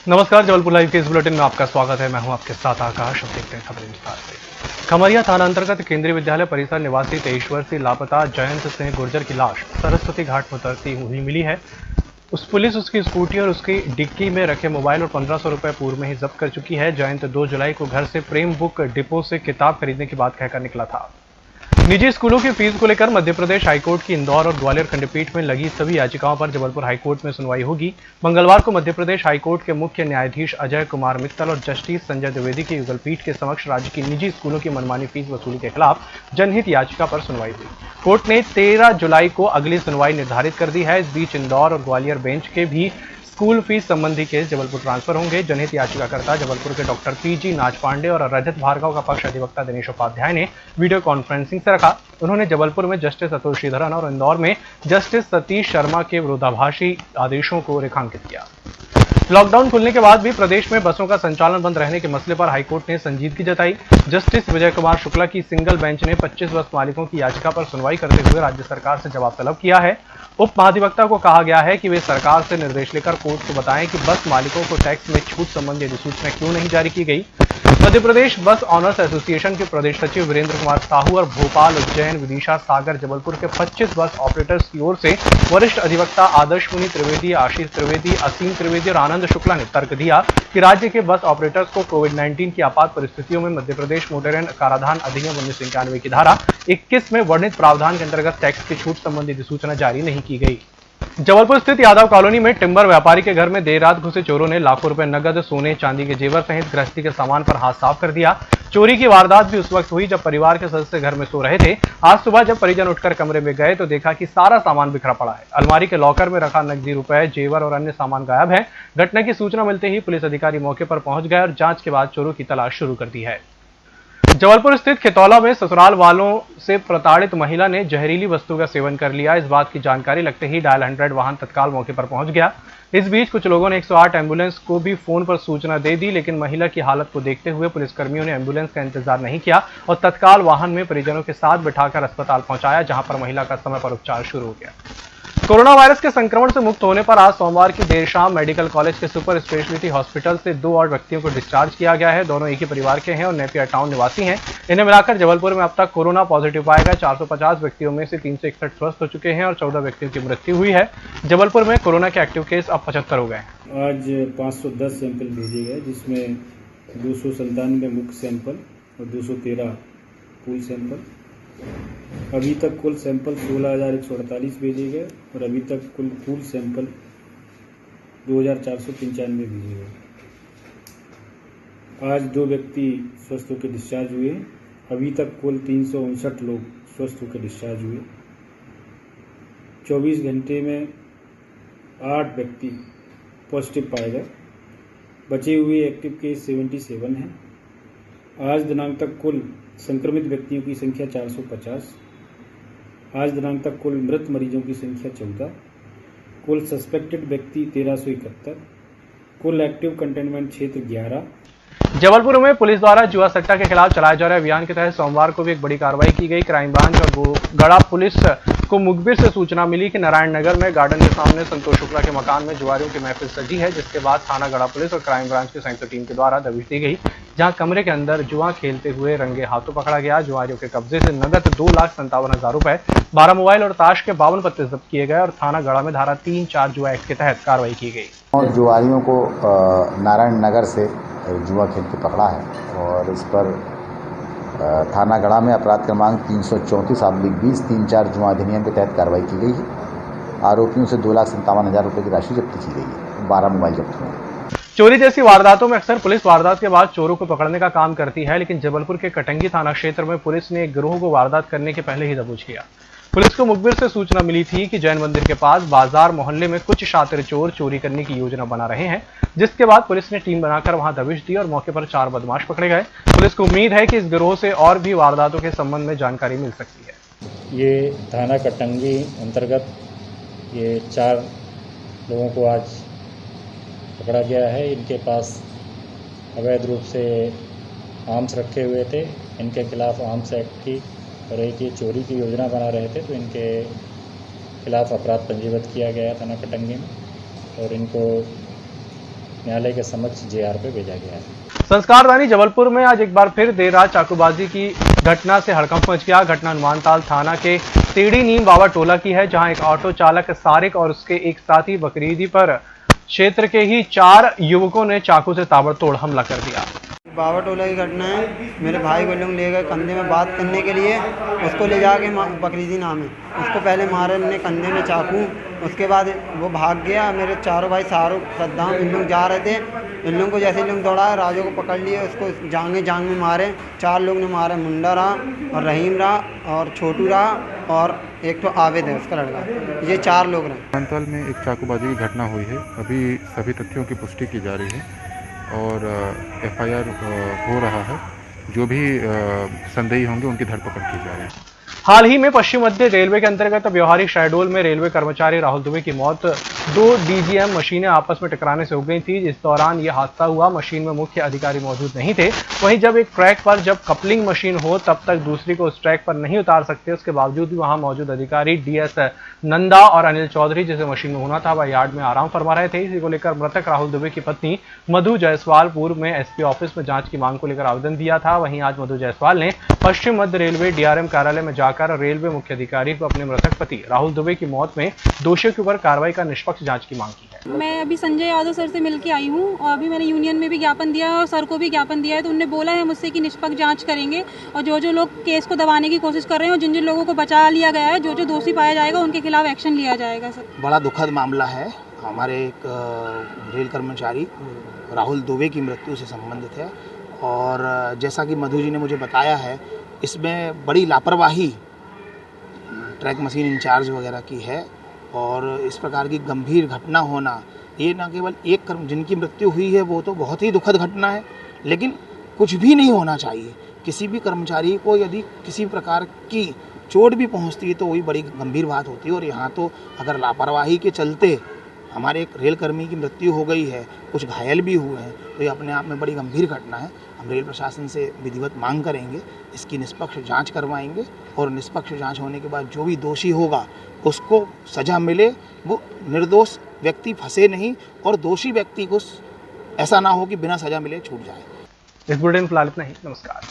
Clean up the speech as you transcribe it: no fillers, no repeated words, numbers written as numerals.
नमस्कार, जबलपुर लाइव के इस बुलेटिन में आपका स्वागत है। मैं हूं आपके साथ आकाश। अब देखते हैं खबरें विस्तार से। खमरिया थाना अंतर्गत केंद्रीय विद्यालय परिसर निवासी 23 वर्षीय लापता जयंत सिंह गुर्जर की लाश सरस्वती घाट में उतरती हुई मिली है। पुलिस उसकी स्कूटी और उसकी डिक्की में रखे मोबाइल और 1500 रुपए पूर्व में ही जब्त कर चुकी है। जयंत 2 जुलाई को घर से प्रेम बुक डिपो से किताब खरीदने की बात कहकर निकला था। निजी स्कूलों की फीस को लेकर मध्य प्रदेश हाईकोर्ट की इंदौर और ग्वालियर खंडपीठ में लगी सभी याचिकाओं पर जबलपुर हाईकोर्ट में सुनवाई होगी। मंगलवार को मध्य प्रदेश हाईकोर्ट के मुख्य न्यायाधीश अजय कुमार मित्तल और जस्टिस संजय द्विवेदी की युगल पीठ के समक्ष राज्य की निजी स्कूलों की मनमानी फीस वसूली के खिलाफ जनहित याचिका पर सुनवाई हुई। कोर्ट ने 13 जुलाई को अगली सुनवाई निर्धारित कर दी है। इस बीच इंदौर और ग्वालियर बेंच के भी स्कूल फीस संबंधी केस जबलपुर ट्रांसफर होंगे। जनहित याचिकाकर्ता जबलपुर के डॉक्टर पीजी नाचपांडे और रजत भार्गव का पक्ष अधिवक्ता दिनेश उपाध्याय ने वीडियो कॉन्फ्रेंसिंग से रखा। उन्होंने जबलपुर में जस्टिस अतुल श्रीधरन और इंदौर में जस्टिस सतीश शर्मा के विरोधाभासी आदेशों को रेखांकित किया। लॉकडाउन खुलने के बाद भी प्रदेश में बसों का संचालन बंद रहने के मसले पर हाईकोर्ट ने संजीदगी जताई। जस्टिस विजय कुमार शुक्ला की सिंगल बेंच ने 25 बस मालिकों की याचिका पर सुनवाई करते हुए राज्य सरकार से जवाब तलब किया है। उप महाधिवक्ता को कहा गया है कि वे सरकार से निर्देश लेकर कोर्ट को बताएं कि बस मालिकों को टैक्स में छूट संबंधी अधिसूचना क्यों नहीं जारी की गई। मध्य प्रदेश बस ऑनर्स एसोसिएशन के प्रदेश सचिव वीरेंद्र कुमार साहू और भोपाल, उज्जैन, विदिशा, सागर, जबलपुर के 25 बस ऑपरेटर्स की ओर से वरिष्ठ अधिवक्ता आदर्श मुनि त्रिवेदी, आशीष त्रिवेदी, असीम त्रिवेदी और आनंद शुक्ला ने तर्क दिया कि राज्य के बस ऑपरेटर्स को कोविड-19 की आपात परिस्थितियों में मध्य प्रदेश मोटर यान कराधान अधिनियम 1991 की धारा 21 में वर्णित प्रावधान के अंतर्गत टैक्स की छूट संबंधी अधिसूचना जारी नहीं की गई। जबलपुर स्थित यादव कॉलोनी में टिम्बर व्यापारी के घर में देर रात घुसे चोरों ने लाखों रुपए नगद, सोने, चांदी के जेवर सहित गृहस्थी के सामान पर हाथ साफ कर दिया। चोरी की वारदात भी उस वक्त हुई जब परिवार के सदस्य घर में सो रहे थे। आज सुबह जब परिजन उठकर कमरे में गए तो देखा कि सारा सामान बिखरा पड़ा है। अलमारी के लॉकर में रखा नकदी रुपए, जेवर और अन्य सामान गायब है। घटना की सूचना मिलते ही पुलिस अधिकारी मौके पर पहुंच गए और जांच के बाद चोरों की तलाश शुरू कर दी है। जबलपुर स्थित खितौला में ससुराल वालों से प्रताड़ित महिला ने जहरीली वस्तु का सेवन कर लिया। इस बात की जानकारी लगते ही डायल 100 वाहन तत्काल मौके पर पहुंच गया। इस बीच कुछ लोगों ने 108 एम्बुलेंस को भी फोन पर सूचना दे दी, लेकिन महिला की हालत को देखते हुए पुलिसकर्मियों ने एम्बुलेंस का इंतजार नहीं किया और तत्काल वाहन में परिजनों के साथ बिठाकर अस्पताल पहुंचाया, जहां पर महिला का समय पर उपचार शुरू हो गया। कोरोना वायरस के संक्रमण से मुक्त होने पर आज सोमवार की देर शाम मेडिकल कॉलेज के सुपर स्पेशलिटी हॉस्पिटल से 2 और व्यक्तियों को डिस्चार्ज किया गया है। दोनों एक ही परिवार के हैं और नेपियर टाउन निवासी हैं। इन्हें मिलाकर जबलपुर में अब तक कोरोना पॉजिटिव पाए गए 450 व्यक्तियों में से 361 स्वस्थ हो चुके हैं और 14 व्यक्तियों की मृत्यु हुई है। जबलपुर में कोरोना के एक्टिव केस अब 75 हो गए। आज 510 सैंपल भेजे गए, जिसमें 297 मुख्य सैंपल और 213 पूल सैंपल। अभी तक कुल सैंपल 16,148 भेजे गए और अभी तक कुल पूल सैंपल 2,495 भेजे गए। आज 2 व्यक्ति स्वस्थ होकर डिस्चार्ज हुए। अभी तक कुल 359 लोग स्वस्थ होकर डिस्चार्ज हुए। 24 घंटे में 8 व्यक्ति पॉजिटिव पाए गए। बचे हुए एक्टिव केस 77 हैं। आज दिनांक तक कुल संक्रमित व्यक्तियों की संख्या 450। आज दिनांक तक कुल मृत मरीजों की संख्या 14। कुल सस्पेक्टेड व्यक्ति 1371। कुल एक्टिव कंटेनमेंट क्षेत्र 11। जबलपुर में पुलिस द्वारा जुआ सट्टा के खिलाफ चलाए जा रहे अभियान के तहत सोमवार को भी एक बड़ी कार्रवाई की गई। क्राइम ब्रांच और गड़ा पुलिस को मुखबिर से सूचना मिली कि नारायण नगर में गार्डन के सामने संतोष शुक्ला के मकान में जुआरियों की महफिल सजी है, जिसके बाद थाना गड़ा पुलिस और क्राइम ब्रांच की संयुक्त टीम के द्वारा दबिश दी गई, जहां कमरे के अंदर जुआ खेलते हुए रंगे हाथों पकड़ा गया। जुआरियों के कब्जे से नगद 2,57,000 रुपए, 12 मोबाइल और ताश के 52 पत्ते जब्त किए गए और थाना गड़ा में धारा 3-4 जुआ एक्ट के तहत कार्रवाई की गई। और जुआरियों को नारायण नगर से जुआ खेलते पकड़ा है और इस पर थाना गड़ा में अपराध क्रमांक 334/20 3-4 जुआ अधिनियम के तहत कार्रवाई की गई है। आरोपियों से 2,57,000 रुपए की राशि जब्त की गई है। 12 मोबाइल जब्त हुए। चोरी जैसी वारदातों में अक्सर पुलिस वारदात के बाद चोरों को पकड़ने का काम करती है, लेकिन जबलपुर के कटंगी थाना क्षेत्र में पुलिस ने एक गिरोह को वारदात करने के पहले ही दबोच लिया। पुलिस को मुखबिर से सूचना मिली थी कि जैन मंदिर के पास बाजार मोहल्ले में कुछ शातिर चोर चोरी करने की योजना बना रहे हैं, जिसके बाद पुलिस ने टीम बनाकर वहां दबिश दी और मौके पर 4 बदमाश पकड़े गए। पुलिस को उम्मीद है कि इस गिरोह से और भी वारदातों के संबंध में जानकारी मिल सकती है। ये थाना कटंगी अंतर्गत ये 4 लोगों को आज पकड़ा गया है। इनके पास अवैध रूप से आर्म्स रखे हुए थे। इनके खिलाफ आर्म्स एक्ट की और एक ये चोरी की योजना बना रहे थे, तो इनके खिलाफ अपराध पंजीबद्ध किया गया थाना कटंगी में और इनको न्यायालय के समक्ष JR पे भेजा गया है। संस्कारदानी जबलपुर में आज एक बार फिर देर रात चाकूबाजी की घटना से हड़कंप मच गया। घटना हनुमानताल थाना के सीढ़ी नीम बाबा टोला की है, जहां एक ऑटो चालक सारिक और उसके एक साथी बकरीदी पर क्षेत्र के ही 4 युवकों ने चाकू से ताबड़तोड़ हमला कर दिया। बाबा टोला की घटना है। मेरे भाई को लोग ले गए कंधे में बात करने के लिए, उसको ले जाके बकरीदी नाम है, उसको पहले मारे ने कंधे में चाकू, उसके बाद वो भाग गया। मेरे चारों भाई शाहरुख सद्दाम इन लोग जा रहे थे, इन लोगों को जैसे लोग दौड़ाए राजू को पकड़ लिए, उसको जांग में मारे। 4 लोग ने मारे, मुंडा रहा और रहीम रहा और छोटू रहा और एक तो आवेद है उसका लड़का, ये 4 लोग रहे। हनुमानताल में एक चाकूबाजी की घटना हुई है। अभी सभी तथ्यों की पुष्टि की जा रही है और FIR हो रहा है। जो भी संदेही होंगे उनकी धरपकड़ की जा रही है। हाल ही में पश्चिम मध्य रेलवे के अंतर्गत व्यवहारिक शहडोल में रेलवे कर्मचारी राहुल दुबे की मौत 2 DGM मशीनें आपस में टकराने से हो गई थी। इस दौरान यह हादसा हुआ। मशीन में मुख्य अधिकारी मौजूद नहीं थे। वहीं जब एक ट्रैक पर जब कपलिंग मशीन हो तब तक दूसरी को उस ट्रैक पर नहीं उतार सकते। उसके बावजूद भी वहां मौजूद अधिकारी DS नंदा और अनिल चौधरी, जिसे मशीन में होना था, वह यार्ड में आराम फरमा रहे थे। इसी को लेकर मृतक राहुल दुबे की पत्नी मधु जायसवाल पूर्व में SP ऑफिस में जांच की मांग को लेकर आवेदन दिया था। वहीं आज मधु जायसवाल ने पश्चिम मध्य रेलवे DRM कार्यालय में जाकर रेलवे मुख्य अधिकारी को अपने मृतक पति राहुल दुबे की मौत में दोषियों के ऊपर कार्रवाई का निष्पक्ष जांच की मांग की है। मैं अभी संजय यादव सर से मिलके आई हूँ और अभी मैंने यूनियन में भी ज्ञापन दिया है और सर को भी ज्ञापन दिया है। तो उन्होंने बोला है मुझसे कि निष्पक्ष जांच करेंगे और जो लोग केस को दबाने की कोशिश कर रहे हैं और जिन लोगों को बचा लिया गया है, जो दोषी पाया जाएगा उनके खिलाफ एक्शन लिया जाएगा। सर, बड़ा दुखद मामला है। हमारे एक रेल कर्मचारी राहुल दुबे की मृत्यु से संबंधित है और जैसा कि मधु जी ने मुझे बताया है, इसमें बड़ी लापरवाही ट्रैक मशीन इंचार्ज वगैरह की है और इस प्रकार की गंभीर घटना होना, ये न केवल एक जिनकी मृत्यु हुई है वो तो बहुत ही दुखद घटना है, लेकिन कुछ भी नहीं होना चाहिए। किसी भी कर्मचारी को यदि किसी प्रकार की चोट भी पहुंचती है तो वही बड़ी गंभीर बात होती है। और यहाँ तो अगर लापरवाही के चलते हमारे एक रेल कर्मी की मृत्यु हो गई है, कुछ घायल भी हुए हैं, तो ये अपने आप में बड़ी गंभीर घटना है। हम रेल प्रशासन से विधिवत मांग करेंगे, इसकी निष्पक्ष जांच करवाएंगे और निष्पक्ष जांच होने के बाद जो भी दोषी होगा उसको सजा मिले, वो निर्दोष व्यक्ति फंसे नहीं और दोषी व्यक्ति को ऐसा ना हो कि बिना सजा मिले छूट जाए। इस बुलेटिन फिलहाल इतना ही। नमस्कार।